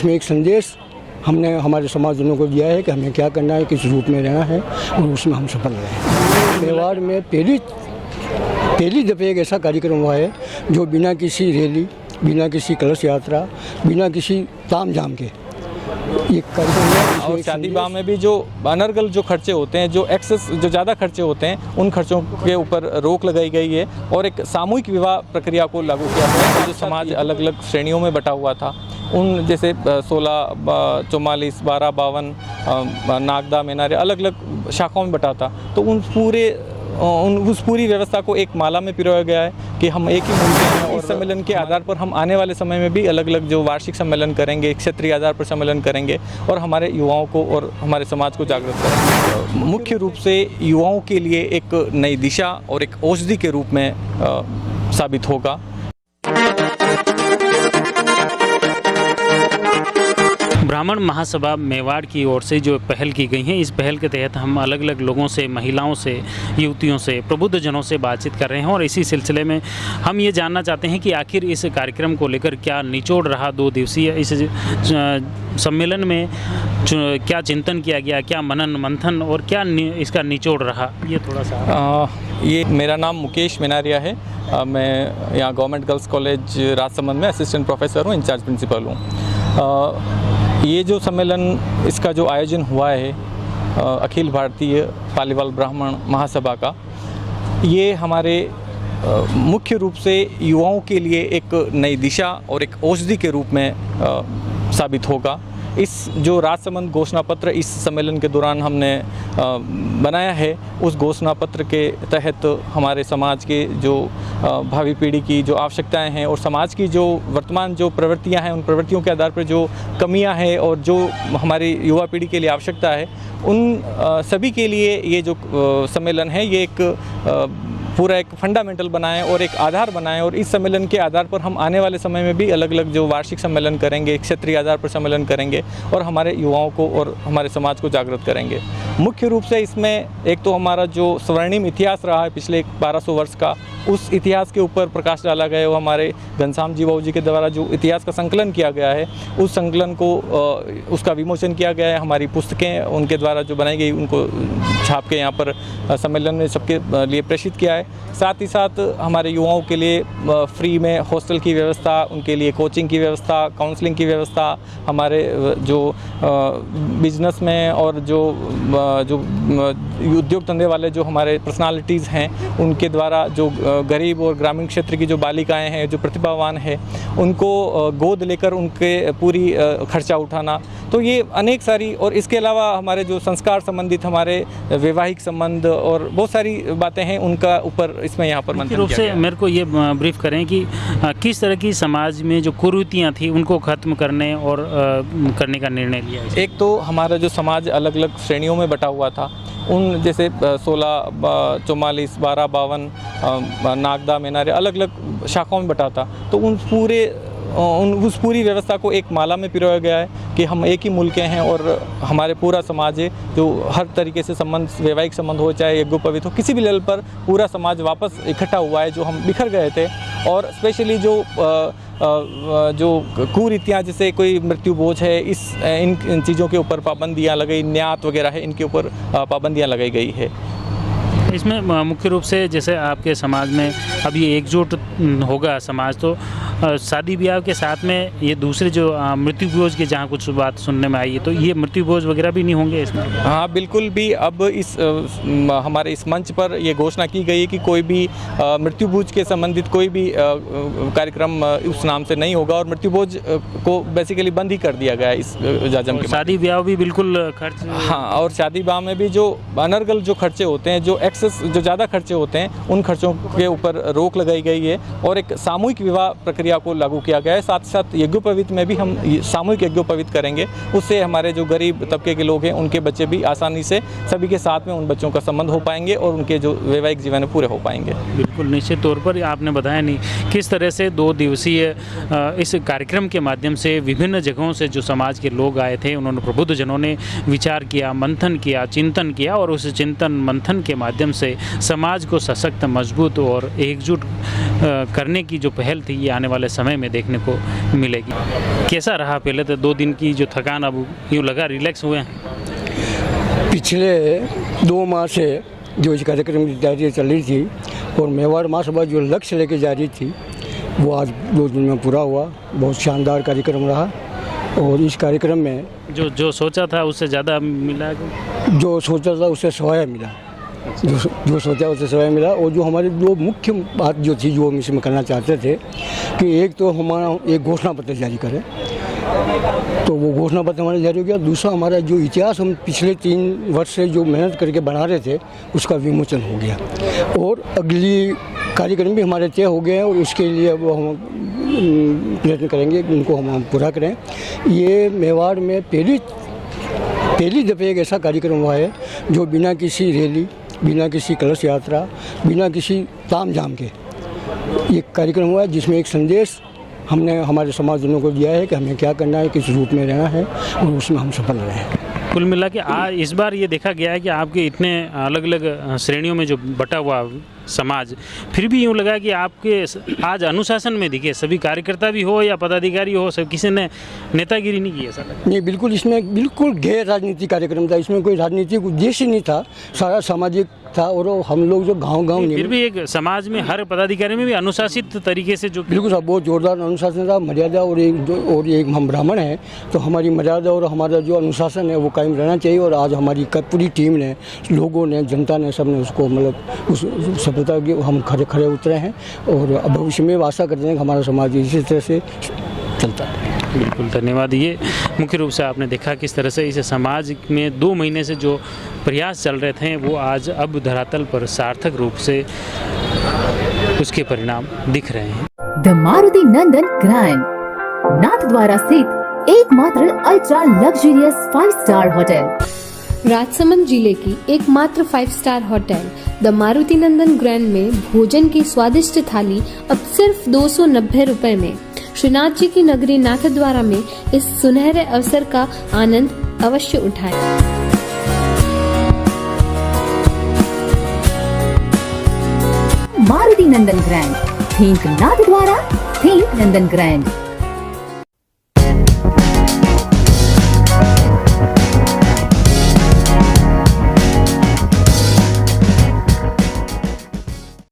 इसमें एक संदेश हमने हमारे समाजजनों को दिया है कि हमें क्या करना है, किस रूप में रहना है और उसमें हम सफल रहे। मेवाड़ में पहली दफ़े एक ऐसा कार्यक्रम हुआ है जो बिना किसी रैली, बिना किसी कलश यात्रा, बिना किसी ताम झाम के ये कार्यक्रम। और शादी विवाह में भी जो अनर्गल जो खर्चे होते हैं, जो एक्सेस जो ज़्यादा खर्चे होते हैं, उन खर्चों के ऊपर रोक लगाई गई है और एक सामूहिक विवाह प्रक्रिया को लागू किया गया है। जो समाज अलग अलग श्रेणियों में बटा हुआ था, उन जैसे 16, 44, 12, 52 नागदा, मेनारे अलग अलग शाखाओं में बटा था, तो उस पूरी व्यवस्था को एक माला में पिरोया गया है कि हम एक ही मुल्क हैं। और सम्मेलन के आधार पर हम आने वाले समय में भी अलग अलग जो वार्षिक सम्मेलन करेंगे, क्षेत्रीय आधार पर सम्मेलन करेंगे और हमारे युवाओं को और हमारे समाज को जागृत करेंगे। मुख्य रूप से युवाओं के लिए एक नई दिशा और एक औषधि के रूप में साबित होगा। ब्राह्मण महासभा मेवाड़ की ओर से जो पहल की गई है, इस पहल के तहत हम अलग अलग लोगों से, महिलाओं से, युवतियों से, प्रबुद्ध जनों से बातचीत कर रहे हैं और इसी सिलसिले में हम ये जानना चाहते हैं कि आखिर इस कार्यक्रम को लेकर क्या निचोड़ रहा 2 दिवसीय इस सम्मेलन में, क्या चिंतन किया गया, क्या मनन मंथन और क्या इसका निचोड़ रहा, ये थोड़ा सा। ये मेरा नाम मुकेश मेनारिया है। मैं यहाँ गवर्नमेंट गर्ल्स कॉलेज राजसमंद में असिस्टेंट प्रोफेसर हूँ, इंचार्ज प्रिंसिपल हूँ। ये जो सम्मेलन, इसका जो आयोजन हुआ है अखिल भारतीय पालीवाल ब्राह्मण महासभा का, ये हमारे मुख्य रूप से युवाओं के लिए एक नई दिशा और एक औषधि के रूप में साबित होगा। इस जो राजसमंद घोषणा पत्र इस सम्मेलन के दौरान हमने बनाया है, उस घोषणा पत्र के तहत हमारे समाज के जो भावी पीढ़ी की जो आवश्यकताएं हैं और समाज की जो वर्तमान जो प्रवृत्तियां हैं, उन प्रवृत्तियों के आधार पर जो कमियां हैं और जो हमारी युवा पीढ़ी के लिए आवश्यकता है, उन सभी के लिए ये जो सम्मेलन है, ये एक पूरा एक फंडामेंटल बनाएं और एक आधार बनाएं। और इस सम्मेलन के आधार पर हम आने वाले समय में भी अलग अलग जो वार्षिक सम्मेलन करेंगे, क्षेत्रीय आधार पर सम्मेलन करेंगे और हमारे युवाओं को और हमारे समाज को जागृत करेंगे। मुख्य रूप से इसमें एक तो हमारा जो स्वर्णिम इतिहास रहा है पिछले 1200 वर्ष का, उस इतिहास के ऊपर प्रकाश डाला गया है। वो हमारे घनश्याम जी बाबू जी के द्वारा जो इतिहास का संकलन किया गया है, उस संकलन को उसका विमोचन किया गया है। हमारी पुस्तकें उनके द्वारा जो बनाई गई, उनको छाप के यहाँ पर सम्मेलन में सबके लिए प्रेषित किया है। साथ ही साथ हमारे युवाओं के लिए फ्री में हॉस्टल की व्यवस्था, उनके लिए कोचिंग की व्यवस्था, काउंसलिंग की व्यवस्था, हमारे जो बिजनेस में और जो उद्योग धंधे वाले जो हमारे पर्सनालिटीज़ हैं, उनके द्वारा जो गरीब और ग्रामीण क्षेत्र की जो बालिकाएं हैं, जो प्रतिभावान हैं, उनको गोद लेकर उनके पूरी खर्चा उठाना। तो ये अनेक सारी, और इसके अलावा हमारे जो संस्कार संबंधित हमारे वैवाहिक संबंध और बहुत सारी बातें हैं, उनका ऊपर इसमें यहाँ पर मंथन रूप किया से गया। मेरे को ये ब्रीफ करें कि किस तरह की समाज में जो कुरीतियाँ थी उनको ख़त्म करने और करने का निर्णय लिया है। एक तो हमारा जो समाज अलग अलग श्रेणियों में बटा हुआ था, उन जैसे 16, 44, 12, 52 नागदा, मेनारे अलग अलग शाखाओं में बटा था, तो उस पूरी व्यवस्था को एक माला में पिरोया गया है कि हम एक ही मुल्क हैं और हमारे पूरा समाज है जो हर तरीके से संबंध, वैवाहिक संबंध हो, चाहे यज्ञोपवीत हो, किसी भी लेवल पर पूरा समाज वापस इकट्ठा हुआ है, जो हम बिखर गए थे। और स्पेशली जो कुरीतियाँ, जैसे कोई मृत्यु भोज है, इन चीज़ों के ऊपर पाबंदियाँ लगाई, न्यात वगैरह है, इनके ऊपर पाबंदियाँ लगाई गई है। इसमें मुख्य रूप से जैसे आपके समाज में अब ये एकजुट होगा समाज, तो शादी ब्याह के साथ में ये दूसरे जो मृत्यु भोज की जहाँ कुछ बात सुनने में आई है, तो ये मृत्यु भोज वगैरह भी नहीं होंगे इसमें? हाँ बिल्कुल भी। अब इस हमारे इस मंच पर ये घोषणा की गई है कि कोई भी मृत्यु भोज के संबंधित कोई भी कार्यक्रम उस नाम से नहीं होगा और मृत्यु भोज को बेसिकली बंद ही कर दिया गया है इस जाजम के। शादी ब्याह भी बिल्कुल खर्च? हाँ, और शादी ब्याह में भी जो अनर्गल जो खर्चे होते हैं, जो एक्सेस जो ज़्यादा खर्चे होते हैं, उन खर्चों के ऊपर रोक लगाई गई है और एक सामूहिक विवाह प्रक्रिया को लागू किया गया है। साथ साथ यज्ञोपवीत में भी हम सामूहिक यज्ञोपवीत करेंगे, उससे हमारे जो गरीब तबके के लोग हैं, उनके बच्चे भी आसानी से सभी के साथ में उन बच्चों का संबंध हो पाएंगे और उनके जो वैवाहिक जीवन पूरे हो पाएंगे। बिल्कुल निश्चित तौर पर आपने बताया नहीं किस तरह से 2 दिवसीय इस कार्यक्रम के माध्यम से विभिन्न जगहों से जो समाज के लोग आए थे, उन्होंने प्रबुद्ध जनों ने विचार किया, मंथन किया, चिंतन किया और उस चिंतन मंथन के माध्यम माध्यम से समाज को सशक्त, मजबूत और एकजुट करने की जो पहल थी, ये आने वाले समय में देखने को मिलेगी। कैसा रहा पहले तो 2 दिन की जो थकान, अब यूँ लगा रिलैक्स हुए हैं? पिछले 2 माह से जो इस कार्यक्रम की तैयारी चल रही थी और मेवाड़ महासभा जो लक्ष्य लेके जा रही थी वो आज 2 दिन में पूरा हुआ। बहुत शानदार कार्यक्रम रहा और इस कार्यक्रम में जो सोचा था उससे ज़्यादा मिला? जो सोचा था उससे सवाया मिला, जो सोचा उससे सवाया मिला। और जो हमारी 2 मुख्य बात जो थी, जो हम इसमें करना चाहते थे कि एक तो हमारा एक घोषणा पत्र जारी करें, तो वो घोषणा पत्र हमारा जारी हो गया। दूसरा, हमारा जो इतिहास हम पिछले 3 वर्ष से जो मेहनत करके बना रहे थे उसका विमोचन हो गया और अगली कार्यक्रम भी हमारे तय हो गए हैं और उसके लिए अब हम प्रयत्न करेंगे कि उनको हम पूरा करें। ये मेवाड़ में पहली दफ़े एक ऐसा कार्यक्रम हुआ है जो बिना किसी रैली, बिना किसी कलश यात्रा, बिना किसी ताम झाम के ये कार्यक्रम हुआ है, जिसमें एक संदेश हमने हमारे समाजजनों को दिया है कि हमें क्या करना है, किस रूप में रहना है और उसमें हम सफल रहे हैं। कुल मिला के इस बार ये देखा गया है कि आपके इतने अलग अलग श्रेणियों में जो बटा हुआ समाज, फिर भी यूँ लगा कि आपके आज अनुशासन में दिखे, सभी कार्यकर्ता भी हो या पदाधिकारी हो, सब किसी ने नेतागिरी नहीं की है सर? नहीं, बिल्कुल इसमें बिल्कुल गैर राजनीतिक कार्यक्रम था। इसमें कोई राजनीतिक उद्देश्य नहीं था, सारा सामाजिक था। और हम लोग जो गांव फिर भी एक समाज में हर पदाधिकारी में भी अनुशासित तरीके से जो बिल्कुल साहब बहुत जोरदार अनुशासन था, मर्यादा। और एक हम ब्राह्मण हैं तो हमारी मर्यादा और हमारा जो अनुशासन है वो कायम रहना चाहिए। और आज हमारी पूरी टीम ने, लोगों ने, जनता ने, सब ने उसको मतलब उस सफलता की हम खड़े उतरे हैं और भविष्य में आशा करते हैं कि हमारा समाज इसी तरह से चलता है। बिल्कुल, धन्यवाद। ये मुख्य रूप से आपने देखा किस तरह से इस समाज में 2 महीने से जो प्रयास चल रहे थे वो आज अब धरातल पर सार्थक रूप से उसके परिणाम दिख रहे हैं। The Maruti Nandan grand, Nathdwara स्थित एकमात्र ultra luxurious 5 star hotel. Rajsamand जिले की एकमात्र 5 star hotel the Maruti Nandan grand में भोजन की स्वादिष्ट थाली अब सिर्फ 290 रुपए में। श्रीनाथ जी की नगरी नाथद्वारा में इस सुनहरे अवसर का आनंद अवश्य उठाएं। मारुति नंदन ग्रैंड, थिंक नाथद्वारा, थिंक नंदन ग्रैंड।